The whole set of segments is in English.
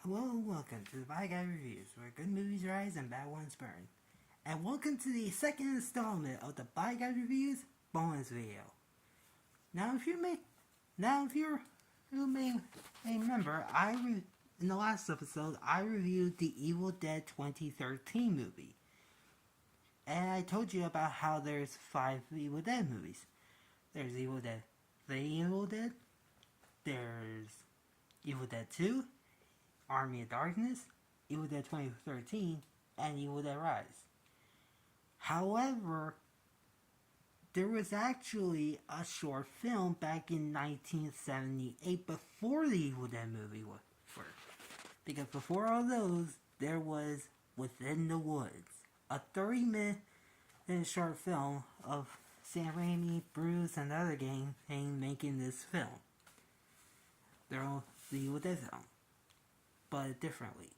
Hello and welcome to the Bad Guy Reviews, where good movies rise and bad ones burn. And welcome to the second installment of the Bad Guy Reviews bonus video. Now, if you may remember, in the last episode I reviewed the Evil Dead 2013 movie, and I told you about how there's 5 Evil Dead movies. There's Evil Dead, The Evil Dead. There's Evil Dead 2. Army of Darkness, Evil Dead 2013, and Evil Dead Rise. However, there was actually a short film back in 1978 before the Evil Dead movie was first. Because before all those, there was Within the Woods, a 30-minute short film of Sam Raimi, Bruce, and the other gang making this film. They're all the Evil Dead film, but differently.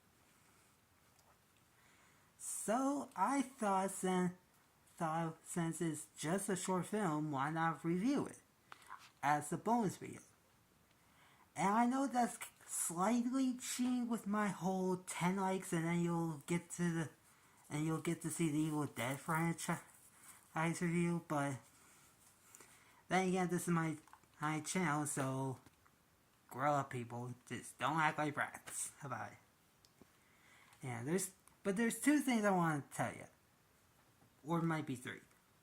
So I thought since it's just a short film, why not review it as a bonus video? And I know that's slightly cheating with my whole 10 likes, and then you'll get to see the Evil Dead franchise review. But then again, this is my channel, so grow up, people. Just don't act like brats. Bye. Yeah, there's 2 things I want to tell you. Or it might be 3.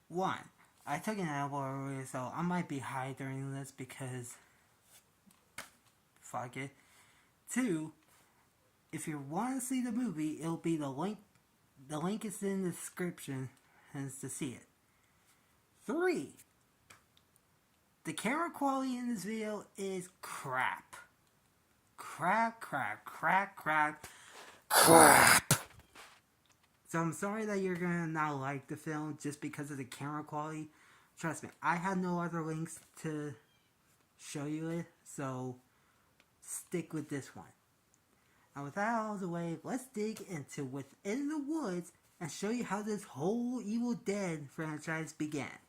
1, I took an edible earlier, so I might be high during this because fuck it. 2, if you want to see the movie, it'll be the link. The link is in the description and to see it. 3, the camera quality in this video is crap. Crap. So I'm sorry that you're gonna not like the film just because of the camera quality. Trust me, I have no other links to show you it, so stick with this one. Now with that out of the way, let's dig into Within the Woods and show you how this whole Evil Dead franchise began.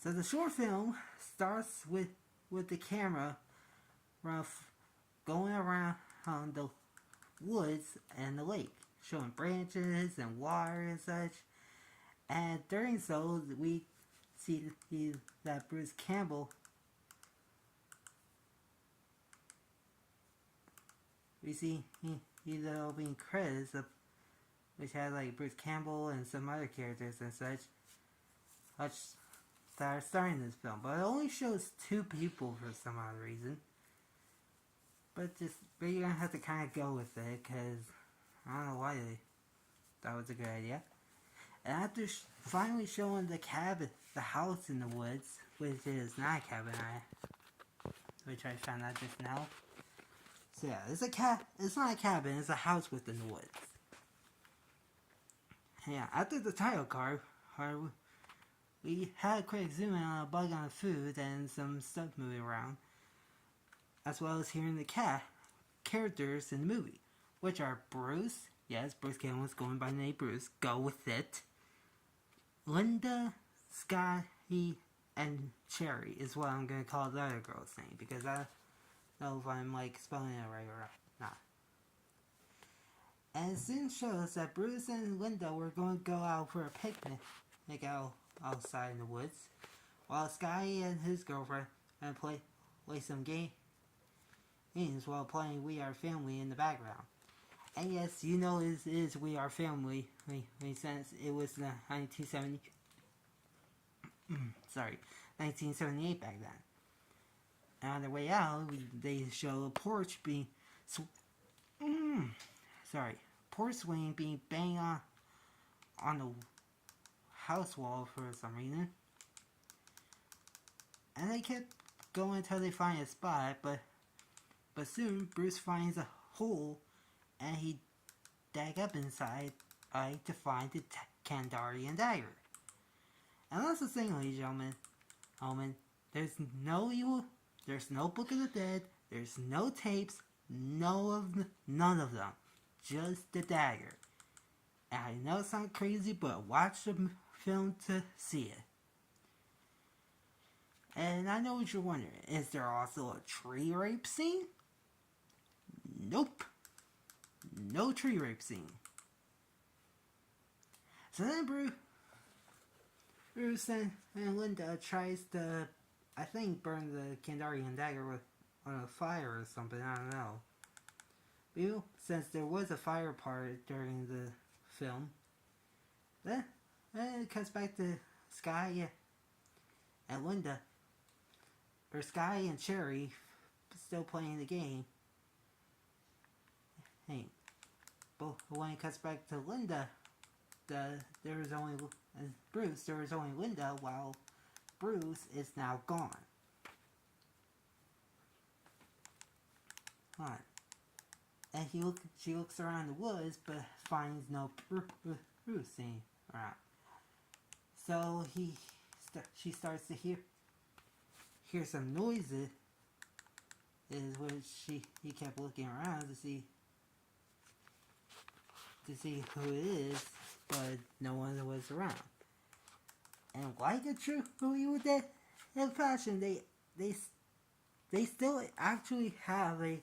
So the short film starts with the camera going around the woods and the lake, showing branches and water and such. And during so, we see that Bruce Campbell, we see he's the opening credits of, which has like Bruce Campbell and some other characters and such that are starring this film, but it only shows 2 people for some odd reason. But you're gonna have to kind of go with it, because I don't know why they thought it was a good idea. And after finally showing the cabin, the house in the woods, which is not a cabin, which I found out just now. So yeah, it's not a cabin, it's a house within the woods. And yeah, after the title card, we had a quick zoom in on a bug on the food and some stuff moving around, as well as hearing the characters in the movie, which are Bruce, yes, Bruce Campbell was going by the name Bruce, go with it, Linda, Scotty, and Cherry is what I'm going to call the other girl's name, because I don't know if I'm like spelling it right or not. And it soon shows that Bruce and Linda were going to go out for a picnic, outside in the woods, while Scotty and his girlfriend and play some games while playing We Are Family in the background. And yes, you know it is We Are Family, since it was the 1978 back then. And on the way out, they show a porch being porch swing being banged on the house wall for some reason, and they kept going until they find a spot, but soon Bruce finds a hole and he dig up inside to find the Kandarian dagger. And that's the thing, ladies and gentlemen, there's no Book of the Dead, there's no tapes, none of them, just the dagger. And I know it sounds crazy, but watch the film to see it. And I know what you're wondering, is there also a tree rape scene? nope, no tree rape scene. So then Bruce and Linda tries to, I think, burn the Kandarian dagger on a fire or something, I don't know. But since there was a fire part during the film, then it cuts back to Sky and Linda, or Sky and Cherry, still playing the game. Hey, but when it cuts back to Linda, there was only Bruce. There was only Linda, while Bruce is now gone. Right. And she looks around the woods, but finds no Bruce around. So she starts to hear some noises. Is when he kept looking around to see who it is, but no one was around. And like a true Hollywood fashion, they still actually have a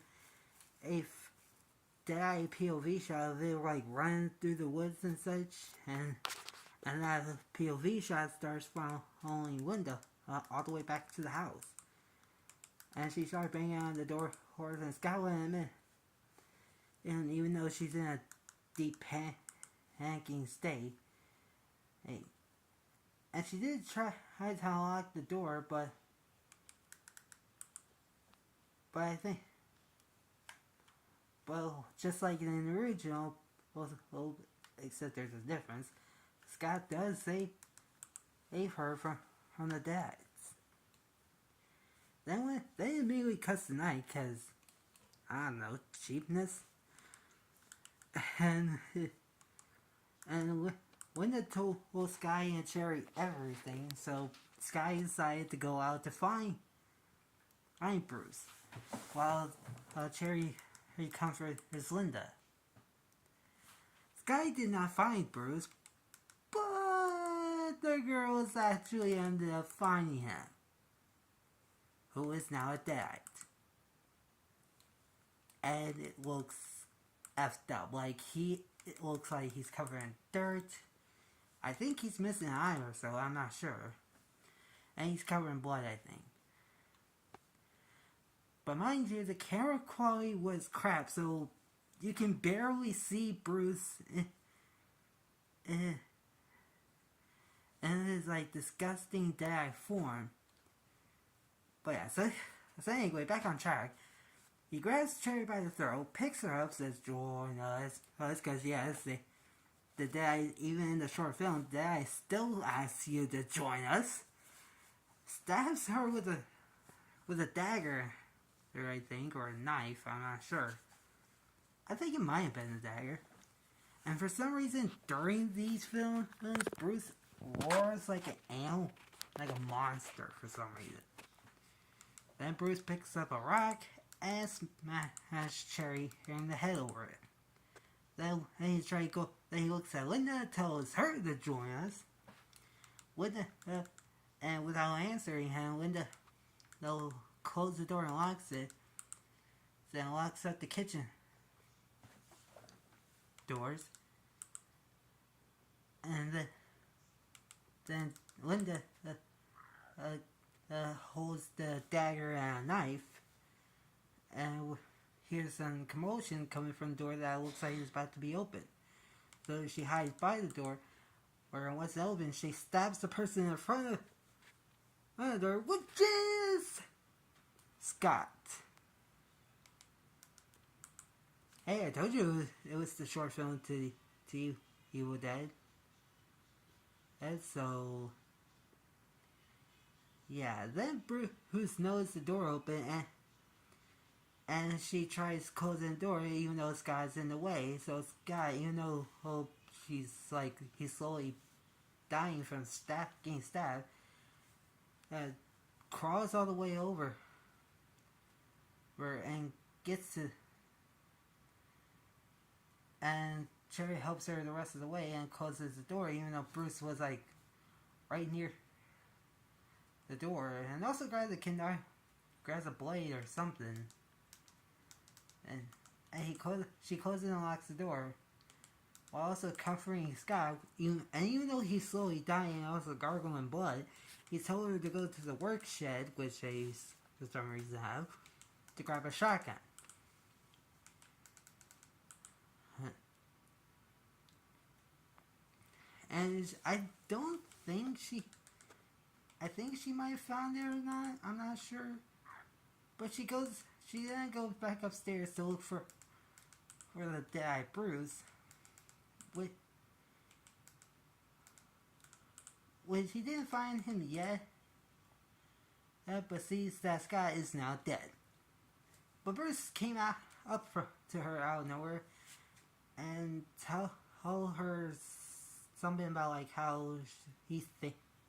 Deadeye POV shot of it like running through the woods and such, and that POV shot starts following Linda all the way back to the house. And she starts banging on the door and scowling at him. And even though she's in a deep panicking state, and she did try to unlock the door, but I think, well, just like in the original, well, except there's a difference, Scott does save her from the dads. Then they immediately cuts the night because, I don't know, cheapness. And Linda told Sky and Cherry everything, so Sky decided to go out to find Bruce, while Cherry comforts Linda. Sky did not find Bruce, but the girls actually ended up finding him, who is now a dad. And it looks effed up. It looks like he's covered in dirt. I think he's missing an eye or so, I'm not sure. And he's covered in blood, I think. But mind you, the camera quality was crap, so you can barely see Bruce in his like disgusting dad form. But yeah, so anyway, back on track. He grabs Cherry by the throat, picks her up, says, "Join us." Because, yes, the dad, even in the short film, dad still asks you to join us. Stabs her with a dagger, I think, or a knife, I'm not sure. I think it might have been a dagger. And for some reason, during these films, Bruce roars like an animal, like a monster for some reason. Then Bruce picks up a rock and smashes Cherry in the head over it. Then he looks at Linda, tells her to join us. Linda, and without answering him, Linda closes the door and locks it. Then locks up the kitchen doors. And then Linda holds the dagger and a knife, and hears some commotion coming from the door that looks like it's about to be open. So she hides by the door, where once it's open, she stabs the person in front of the door, which is Scott. Hey, I told you it was the short film to Evil Dead. And so, yeah, then Bruce knows the door open, and she tries closing the door even though Scott's in the way. So Scott, even though he's slowly dying from getting stabbed, crawls all the way over and gets to, and Cherry helps her the rest of the way and closes the door, even though Bruce was like right near the door, and also grabs a blade or something, and she closes and locks the door, while also comforting Scott. Even though he's slowly dying and also gargling blood, he told her to go to the work shed, which they for some reason have, to grab a shotgun. And I don't think I think she might have found it or not. I'm not sure. But she then goes back upstairs to look for the dead-eyed Bruce. Which he didn't find him yet. But sees that Scott is now dead. But Bruce came to her out of nowhere and told her something about like how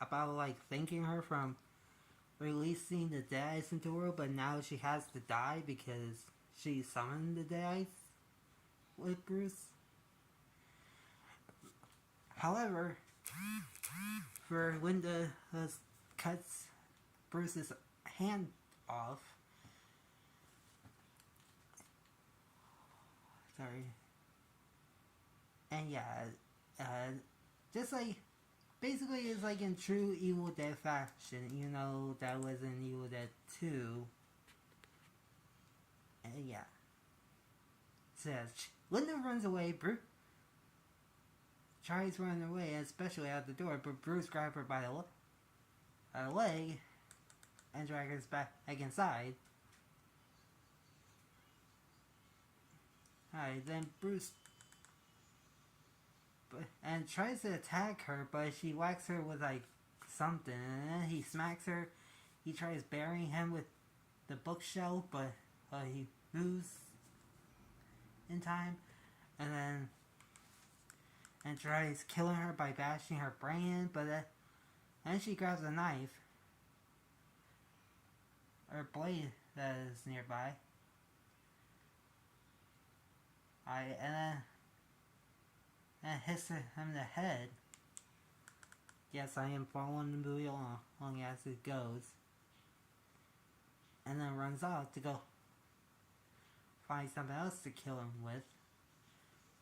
about like thanking her from releasing the Deadites into the world, but now she has to die because she summoned the Deadites with Bruce. However, for Linda cuts Bruce's hand off. Sorry. And yeah, just like, basically it's like in true Evil Dead fashion, you know, that was in Evil Dead 2. And yeah. Says, Linda runs away, Bruce tries running away, especially out the door, but Bruce grabs her by the leg and drags her back inside. Alright, then Bruce and tries to attack her, but she whacks her with like something, and then he smacks her. He tries burying him with the bookshelf, but he moves in time, and tries killing her by bashing her brain, but then she grabs a knife or blade that is nearby. And hits him in the head. Yes, I am following the movie along as it goes. And then runs out to go find something else to kill him with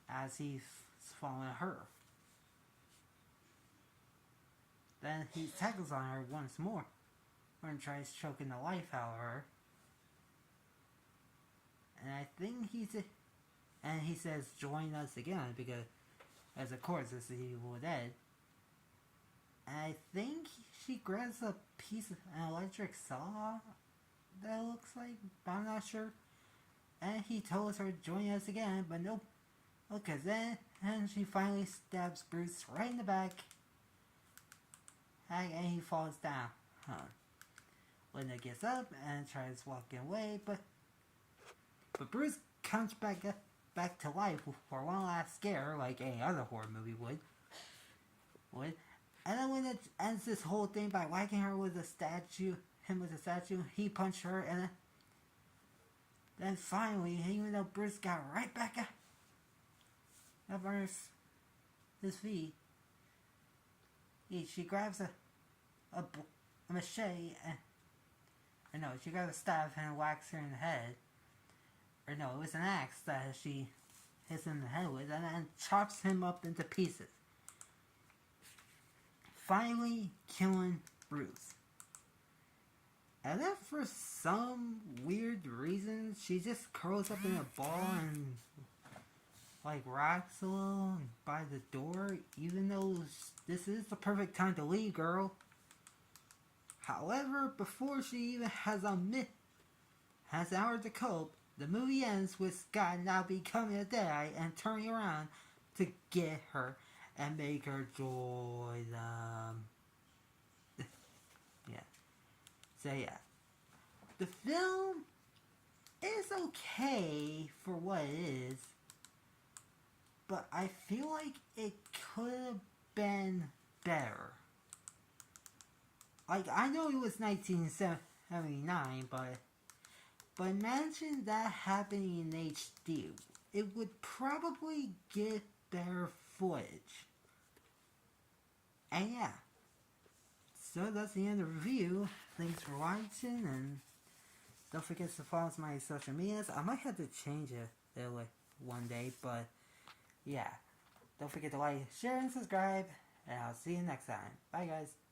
as he's following her. Then he tackles on her once more and tries choking the life out of her. And I think he says, join us again, because, as of course, this is Evil Dead. And I think she grabs a piece of an electric saw, that looks like, but I'm not sure. And he tells her, join us again, but nope. Okay, then she finally stabs Bruce right in the back, and he falls down. Linda gets up and tries walking away, but Bruce comes back to life for one last scare, like any other horror movie would. And then when it ends this whole thing by whacking her with a statue, he punched her, and then finally, even though Bruce got right back up on his feet, she grabs a machete, she grabs a staff and whacks her in the head. Or no, it was an axe that she hits him in the head with, and then chops him up into pieces. Finally killing Bruce. And then for some weird reason, she just curls up in a ball and like rocks a little by the door, even though this is the perfect time to leave, girl. However, before she even has an hour to cope, the movie ends with Scott now becoming a Deadite and turning around to get her and make her join them. Yeah. So yeah. The film is okay for what it is, but I feel like it could have been better. Like, I know it was 1979, but imagine that happening in HD. It would probably get better footage. And yeah. So that's the end of the review. Thanks for watching, and don't forget to follow my social medias. I might have to change it like one day. But yeah, don't forget to like, share, and subscribe. And I'll see you next time. Bye, guys.